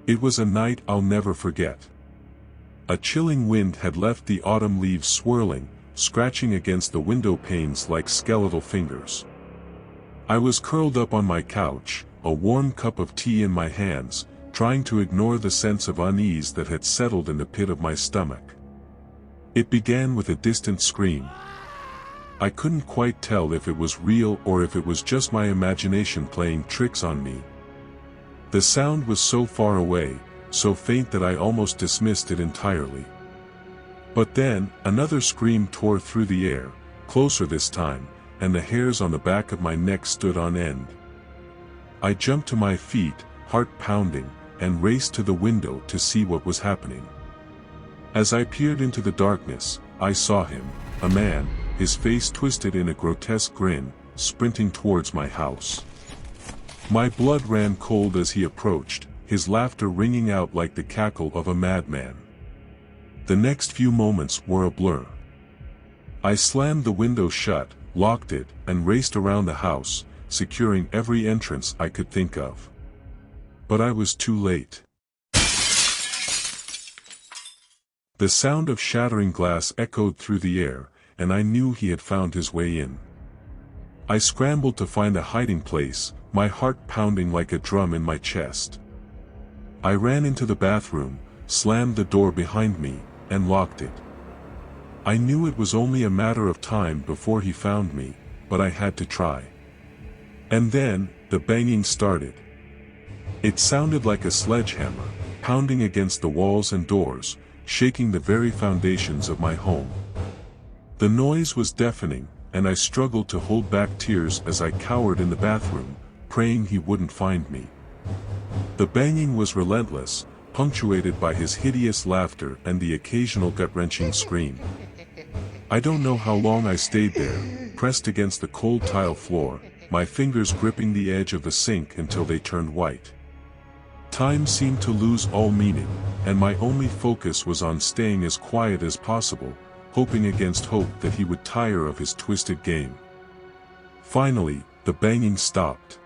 It was a night I'll never forget. A chilling wind had left the autumn leaves swirling, scratching against the window panes like skeletal fingers. I was curled up on my couch, a warm cup of tea in my hands, trying to ignore the sense of unease that had settled in the pit of my stomach. It began with a distant scream. I couldn't quite tell if it was real or if it was just my imagination playing tricks on me. The sound was so far away, so faint that I almost dismissed it entirely. But then, another scream tore through the air, closer this time, and the hairs on the back of my neck stood on end. I jumped to my feet, heart pounding, and raced to the window to see what was happening. As I peered into the darkness, I saw him, a man, his face twisted in a grotesque grin, sprinting towards my house. My blood ran cold as he approached, his laughter ringing out like the cackle of a madman. The next few moments were a blur. I slammed the window shut, locked it, and raced around the house, securing every entrance I could think of. But I was too late. The sound of shattering glass echoed through the air, and I knew he had found his way in. I scrambled to find a hiding place, my heart pounding like a drum in my chest. I ran into the bathroom, slammed the door behind me, and locked it. I knew it was only a matter of time before he found me, but I had to try. And then, the banging started. It sounded like a sledgehammer, pounding against the walls and doors, shaking the very foundations of my home. The noise was deafening, and I struggled to hold back tears as I cowered in the bathroom, praying he wouldn't find me. The banging was relentless, punctuated by his hideous laughter and the occasional gut-wrenching scream. I don't know how long I stayed there, pressed against the cold tile floor, my fingers gripping the edge of the sink until they turned white. Time seemed to lose all meaning, and my only focus was on staying as quiet as possible, hoping against hope that he would tire of his twisted game. Finally, the banging stopped.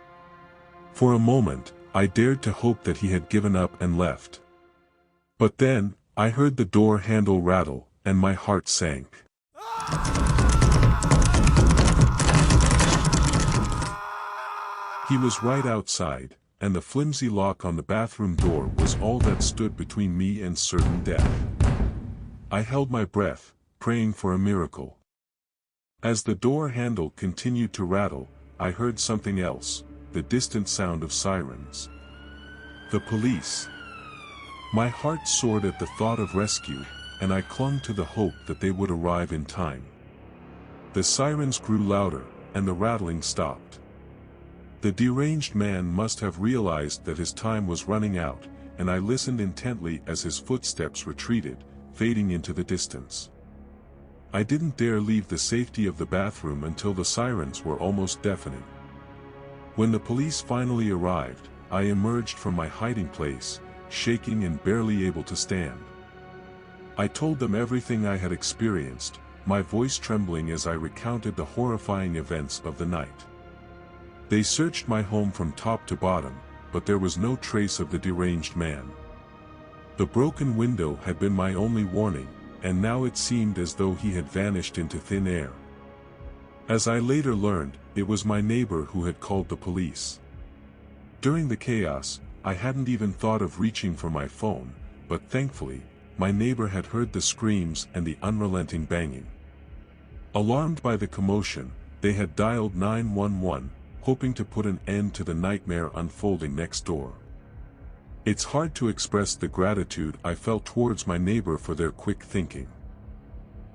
For a moment, I dared to hope that he had given up and left. But then, I heard the door handle rattle, and my heart sank. He was right outside, and the flimsy lock on the bathroom door was all that stood between me and certain death. I held my breath, praying for a miracle. As the door handle continued to rattle, I heard something else, the distant sound of sirens. The police. My heart soared at the thought of rescue, and I clung to the hope that they would arrive in time. The sirens grew louder, and the rattling stopped. The deranged man must have realized that his time was running out, and I listened intently as his footsteps retreated, fading into the distance. I didn't dare leave the safety of the bathroom until the sirens were almost deafening. When the police finally arrived, I emerged from my hiding place, shaking and barely able to stand. I told them everything I had experienced, my voice trembling as I recounted the horrifying events of the night. They searched my home from top to bottom, but there was no trace of the deranged man. The broken window had been my only warning, and now it seemed as though he had vanished into thin air. As I later learned, it was my neighbor who had called the police. During the chaos, I hadn't even thought of reaching for my phone, but thankfully, my neighbor had heard the screams and the unrelenting banging. Alarmed by the commotion, they had dialed 911, hoping to put an end to the nightmare unfolding next door. It's hard to express the gratitude I felt towards my neighbor for their quick thinking.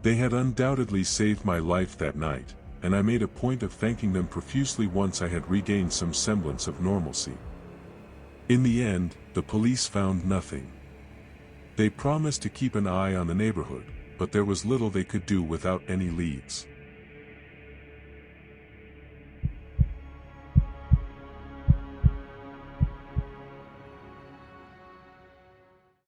They had undoubtedly saved my life that night, and I made a point of thanking them profusely once I had regained some semblance of normalcy. In the end, the police found nothing. They promised to keep an eye on the neighborhood, but there was little they could do without any leads.